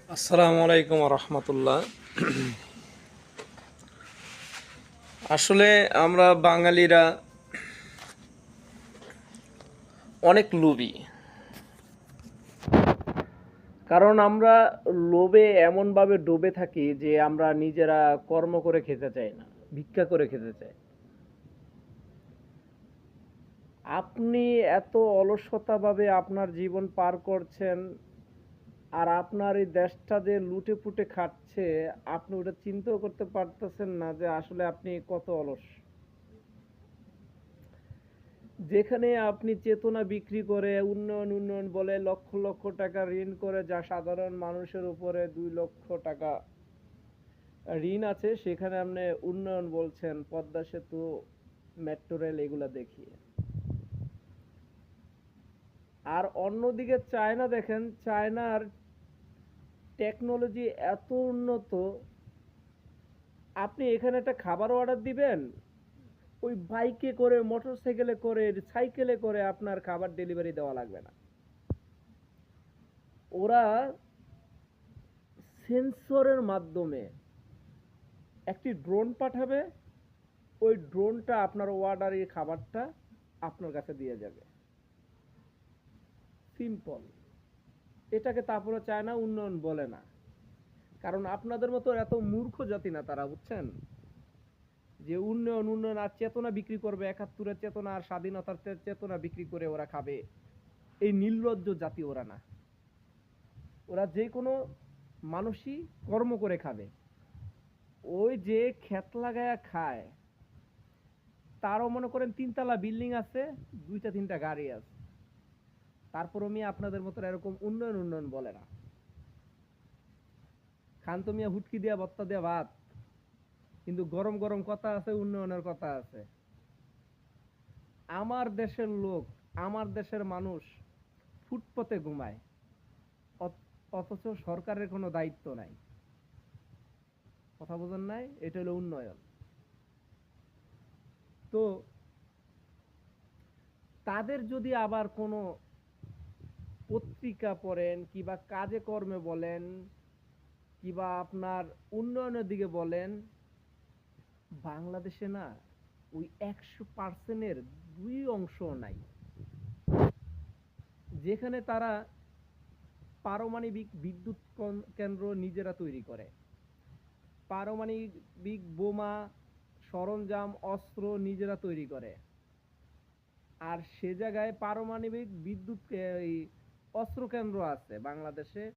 আসসালামু আলাইকুম রহমতুল্লাহ। আসলে আমরা বাঙালিরা অনেক লোভী। কারণ আমরা লোভে এমনভাবে ডুবে থাকি যে আমরা নিজেরা কর্ম করে খেতে চাই না, ভিক্ষা করে খেতে চাই। আপনি এত অলসতাভাবে আপনার জীবন পার করছেন, আর আপনার এই দেশটা যে লুটে পুটে খাচ্ছে, আপনি ওটা চিন্তাও করতে পারতেছেন না যে আসলে আপনি কত অলস। যেখানে আপনি চেতনা বিক্রি করে উন্নয়ন উন্নয়ন বলে লক্ষ লক্ষ টাকা ঋণ করে, যা সাধারণ মানুষের উপরে 2 লক্ষ টাকা ঋণ আছে, সেখানে আপনি উন্নয়ন বলছেন পদ্মা সেতু, মেট্রো রেল এগুলা দেখিয়ে। আর অন্যদিকে চায়না দেখেন, চায়নার টেকনোলজি এত উন্নত। আপনি এখানে একটা খাবার অর্ডার দিবেন, ওই বাইকে করে, মোটর সাইকেলে করে, সাইকেলে করে আপনার খাবার ডেলিভারি দেওয়া লাগবে না। ওরা সেন্সরের মাধ্যমে একটি ড্রোন পাঠাবে, ওই ড্রোনটা আপনার অর্ডারের খাবারটা আপনার কাছে দিয়ে যাবে। সিম্পল। এটাকে তারপরে চায়না উন্নয়ন বলে না। কারণ আপনাদের মতো এত মূর্খ জাতি না তারা, বুঝছেন? যে উন্নয়ন উন্নয়ন আর চেতনা বিক্রি করবে, 71-এর চেতনা আর স্বাধীনতার চেতনা বিক্রি করে ওরা খাবে, এই নির্লজ্জ জাতি ওরা না। ওরা যে কোনো মানুষই কর্ম করে খাবে। ওই যে ক্ষেত লাগায়া খায়, তারও মনে করেন 3 তলা বিল্ডিং আছে, 2-3টা গাড়ি আছে, তারপরও মিয়া আপনাদের মতো এরকম উন্নয়ন উন্নয়ন বলে না। খান তো মিয়া হুটকি দিয়া ভত্তা দিয়া ভাত, কিন্তু গরম গরম কথা আছে, উন্নয়নের কথা আছে। আমার দেশের লোক, আমার দেশের মানুষ ফুটপথে ঘুমায়, অথচ সরকারের কোনো দায়িত্ব নাই। কথা বোঝেন নাই? এটা হলো উন্নয়ন। তো তাদের যদি আবার কোনো পত্রিকা পড়েন, কিবা কাজে কর্মে বলেন, কিবা আপনার উন্নয়নের দিকে বলেন, বাংলাদেশে না ওই 100%-এর 2 অংশ নাই। যেখানে তারা পারমাণবিক বিদ্যুৎ কেন্দ্র নিজেরা তৈরি করে, পারমাণবিক বোমা, সরঞ্জাম, অস্ত্র নিজেরা তৈরি করে, আর সে জায়গায় পারমাণবিক বিদ্যুৎ এই অস্ত্র কেন্দ্র আছে বাংলাদেশে